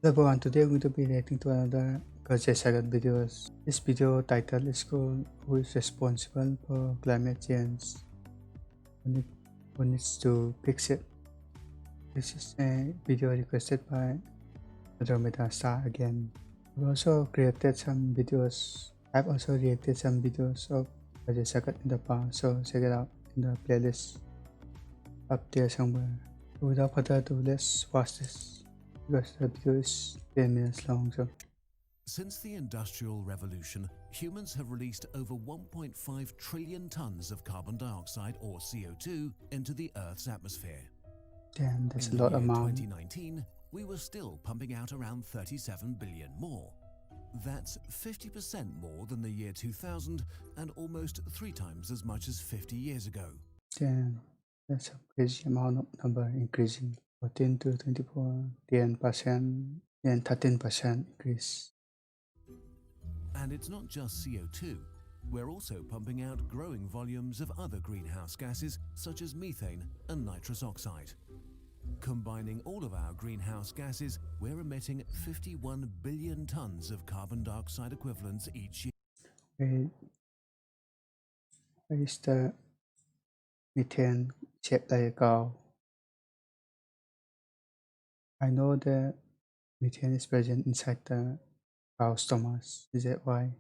Hello everyone, today I'm going to be reacting to another Kurzgesagt videos. This video title is called Who is Responsible for Climate Change? Who needs to fix it? This is a video requested by Andromeda Star again. I've also created some videos. I've also reacted some videos of Kurzgesagt in the past, so check it out in the playlist up there somewhere. So without further ado, let's watch this because the video is 10 minutes long. So since the Industrial Revolution, humans have released over 1.5 trillion tons of carbon dioxide or CO2 into the Earth's atmosphere. damn, that's In a the lot year amount. 2019, we were still pumping out around 37 billion more. That's 50% more than the year 2000 and almost 3 times as much as 50 years ago. Damn, that's a crazy amount of number increasing. 14 to 24, 10%, and 13% increase. And it's not just CO2. We're also pumping out growing volumes of other greenhouse gases such as methane and nitrous oxide. Combining all of our greenhouse gases, we're emitting 51 billion tons of carbon dioxide equivalents each year. Where is the methane shaped like a cow? I know the methane is present inside the cow's stomach. Is that why?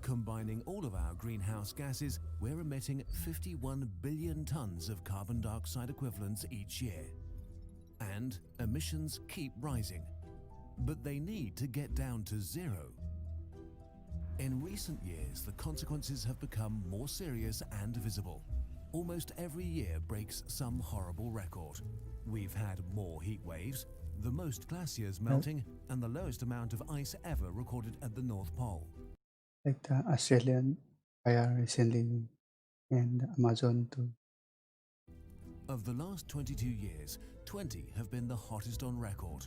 Combining all of our greenhouse gases, we're emitting 51 billion tons of carbon dioxide equivalents each year. And emissions keep rising. But they need to get down to zero. In recent years, the consequences have become more serious and visible. Almost every year breaks some horrible record. We've had more heat waves, the most glaciers melting, and the lowest amount of ice ever recorded at the North Pole. Like the Australian fire recently and the Amazon too. Of the last 22 years, 20 have been the hottest on record.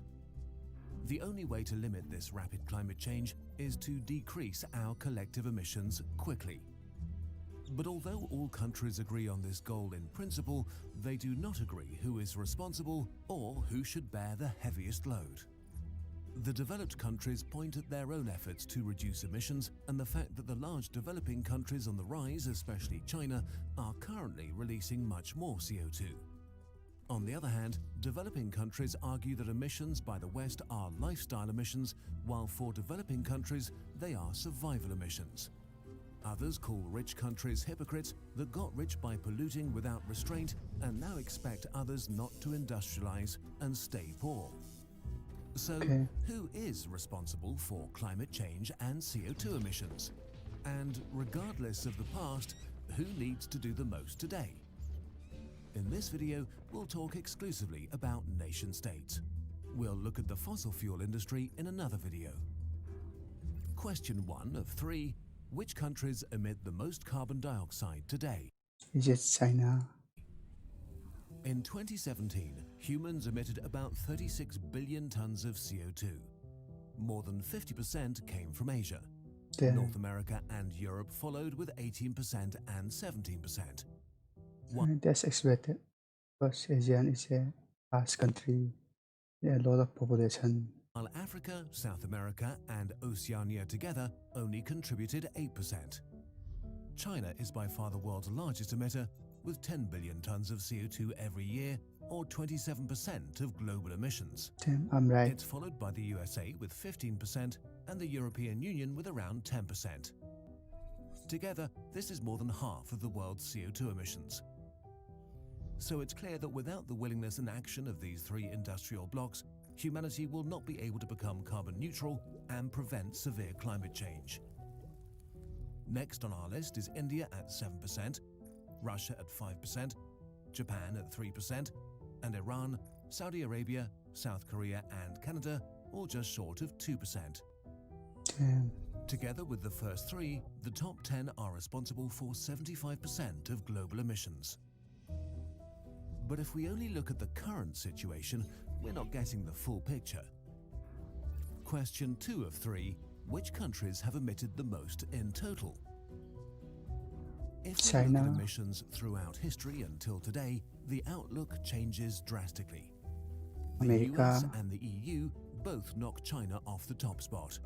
The only way to limit this rapid climate change is to decrease our collective emissions quickly. But although all countries agree on this goal in principle, they do not agree who is responsible or who should bear the heaviest load. The developed countries point at their own efforts to reduce emissions and the fact that the large developing countries on the rise, especially China, are currently releasing much more CO2. On the other hand, developing countries argue that emissions by the West are lifestyle emissions, while for developing countries, they are survival emissions. Others call rich countries hypocrites that got rich by polluting without restraint and now expect others not to industrialize and stay poor. So, who is responsible for climate change and CO2 emissions? And regardless of the past, who needs to do the most today? In this video, we'll talk exclusively about nation-states. We'll look at the fossil fuel industry in another video. Question 1 of 3. Which countries emit the most carbon dioxide today? Is it China? In 2017, humans emitted about 36 billion tons of CO2. More than 50% came from Asia. North America and Europe followed with 18% and 17%. That's expected because ASEAN is a vast country with a lot of population. While Africa, South America and Oceania together only contributed 8%. China is by far the world's largest emitter with 10 billion tons of CO2 every year, or 27% of global emissions. Damn, I'm right. It's followed by the USA with 15% and the European Union with around 10%. Together, this is more than half of the world's CO2 emissions. So it's clear that without the willingness and action of these 3 industrial blocs, humanity will not be able to become carbon neutral and prevent severe climate change. Next on our list is India at 7%, Russia at 5%, Japan at 3%, and Iran, Saudi Arabia, South Korea and Canada all just short of 2%. Damn. Together with the first 3, the top 10 are responsible for 75% of global emissions. But if we only look at the current situation, we're not getting the full picture. Question 2 of 3. Which countries have emitted the most in total? If we look at emissions throughout history until today, the outlook changes drastically. The US and the EU both knock China off the top spot.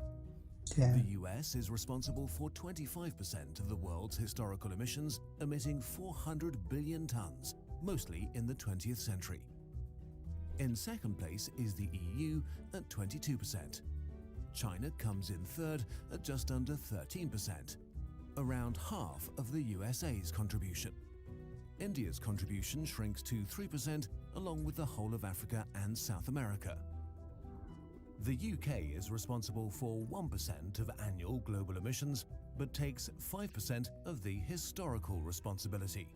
Yeah. The US is responsible for 25% of the world's historical emissions, emitting 400 billion tons, mostly in the 20th century. In second place is the EU at 22%. China comes in third at just under 13%, around half of the USA's contribution. India's contribution shrinks to 3% along with the whole of Africa and South America. The UK is responsible for 1% of annual global emissions, but takes 5% of the historical responsibility.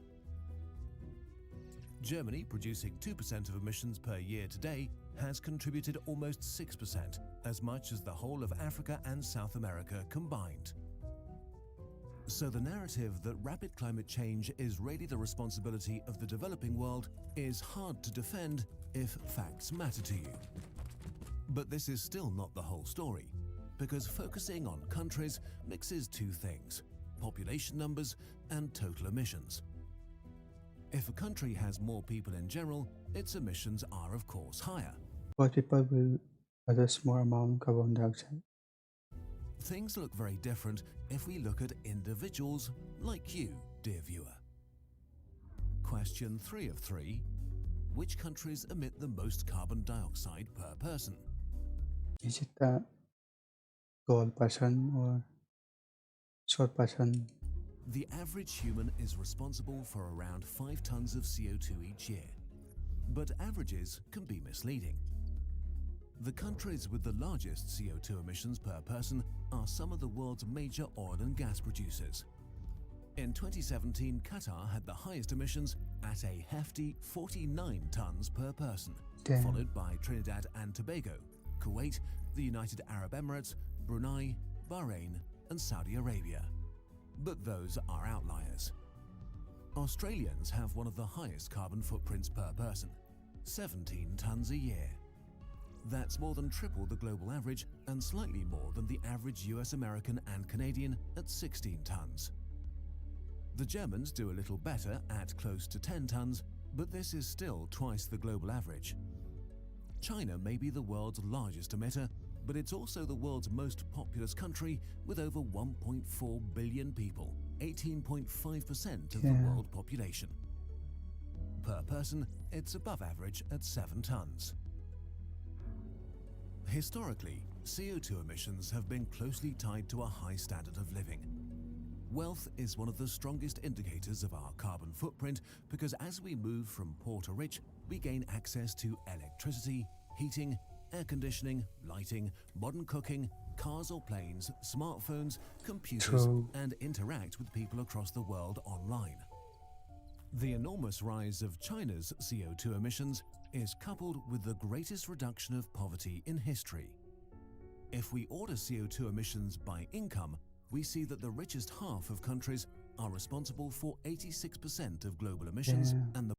Germany, producing 2% of emissions per year today, has contributed almost 6%, as much as the whole of Africa and South America combined. So the narrative that rapid climate change is really the responsibility of the developing world is hard to defend if facts matter to you. But this is still not the whole story, because focusing on countries mixes two things: population numbers and total emissions. If a country has more people in general, its emissions are of course higher. What people will produce more amount carbon dioxide? Things look very different if we look at individuals like you, dear viewer. Question 3 of 3. Which countries emit the most carbon dioxide per person? Is it a tall person or short person? The average human is responsible for around 5 tons of CO2 each year, but averages can be misleading. The countries with the largest CO2 emissions per person are some of the world's major oil and gas producers. In 2017, Qatar had the highest emissions at a hefty 49 tons per person, Damn. followed by Trinidad and Tobago, Kuwait, the United Arab Emirates, Brunei, Bahrain, and Saudi Arabia. But those are outliers. Australians have one of the highest carbon footprints per person, 17 tons a year. That's more than triple the global average and slightly more than the average US, American and Canadian at 16 tons. The Germans do a little better at close to 10 tons, but this is still twice the global average. China may be the world's largest emitter, but it's also the world's most populous country with over 1.4 billion people, 18.5% of the world population. Per person, it's above average at 7 tons. Historically, CO2 emissions have been closely tied to a high standard of living. Wealth is one of the strongest indicators of our carbon footprint because as we move from poor to rich, we gain access to electricity, heating, air conditioning, lighting, modern cooking, cars or planes, smartphones, computers, and interact with people across the world online. The enormous rise of China's CO2 emissions is coupled with the greatest reduction of poverty in history. If we order CO2 emissions by income, we see that the richest half of countries are responsible for 86% of global emissions and the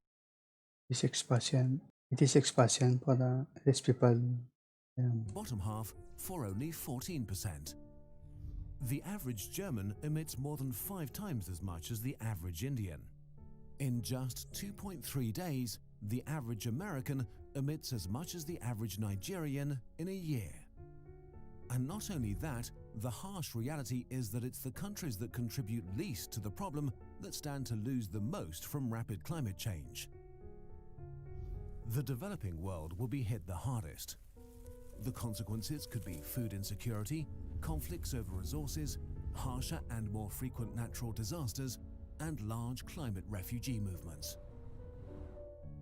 86% for the rich people. bottom half for only 14%. The average German emits more than 5 times as much as the average Indian. In just 2.3 days, the average American emits as much as the average Nigerian in a year. And not only that, the harsh reality is that it's the countries that contribute least to the problem that stand to lose the most from rapid climate change. The developing world will be hit the hardest. The consequences could be food insecurity, conflicts over resources, harsher and more frequent natural disasters, and large climate refugee movements.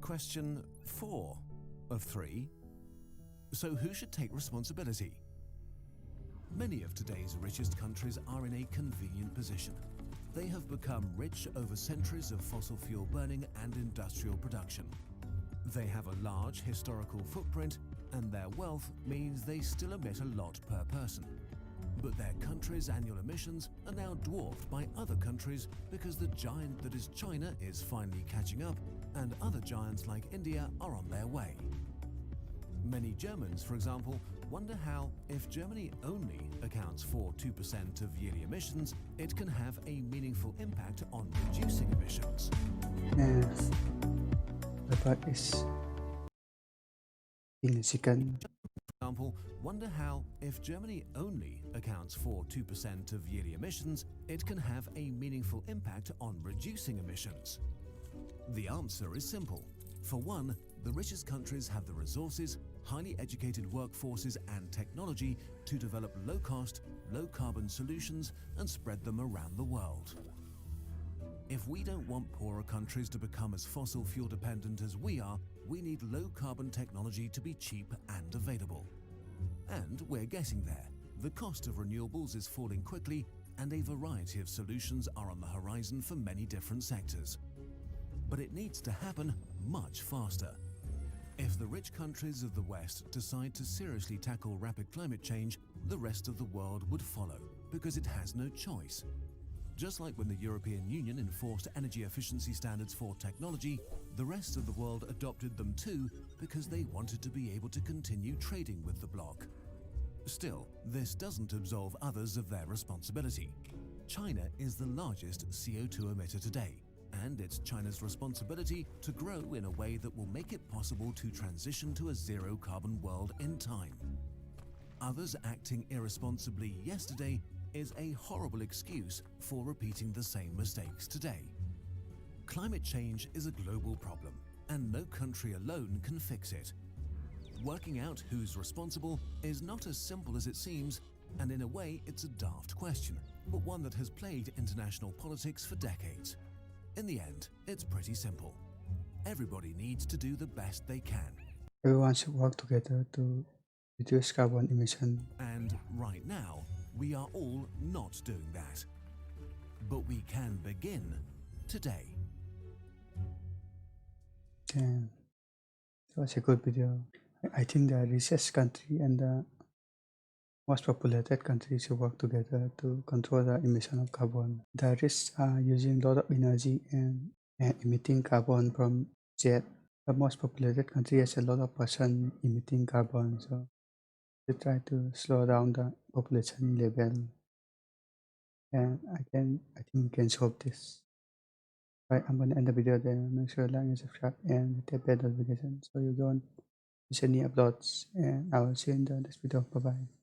Question 4 of 3. So who should take responsibility? Many of today's richest countries are in a convenient position. They have become rich over centuries of fossil fuel burning and industrial production. They have a large historical footprint, and their wealth means they still emit a lot per person. But their country's annual emissions are now dwarfed by other countries because the giant that is China is finally catching up, and other giants like India are on their way. Many Germans, for example, wonder how, if Germany only accounts for 2% of yearly emissions, it can have a meaningful impact on reducing emissions. Yes. The part is significant. Example, wonder how, if Germany only accounts for 2% of yearly emissions, it can have a meaningful impact on reducing emissions. The answer is simple. For one, the richest countries have the resources, highly educated workforces and technology to develop low-cost, low-carbon solutions and spread them around the world. If we don't want poorer countries to become as fossil fuel dependent as we are, we need low-carbon technology to be cheap and available. And we're getting there. The cost of renewables is falling quickly, and a variety of solutions are on the horizon for many different sectors. But it needs to happen much faster. If the rich countries of the West decide to seriously tackle rapid climate change, the rest of the world would follow, because it has no choice. Just like when the European Union enforced energy efficiency standards for technology, the rest of the world adopted them too because they wanted to be able to continue trading with the bloc. Still, this doesn't absolve others of their responsibility. China is the largest CO2 emitter today, and it's China's responsibility to grow in a way that will make it possible to transition to a zero-carbon world in time. Others acting irresponsibly yesterday is a horrible excuse for repeating the same mistakes today. Climate change is a global problem, and no country alone can fix it. Working out who's responsible is not as simple as it seems, and in a way it's a daft question, but one that has plagued international politics for decades. In the end, it's pretty simple. Everybody needs to do the best they can. Everyone should work together to reduce carbon emission. And right now, we are all not doing that. But we can begin today. And it was a good video. I think the richest country and the most populated countries should work together to control the emission of carbon. The rich are using a lot of energy and emitting carbon from jet. The most populated country has a lot of person emitting carbon, so they try to slow down the population level. And I think we can solve this. Right, I'm gonna end the video there. Make sure to like and subscribe and hit the bell notification so you don't miss any uploads. And I will see you in the next video. Bye bye.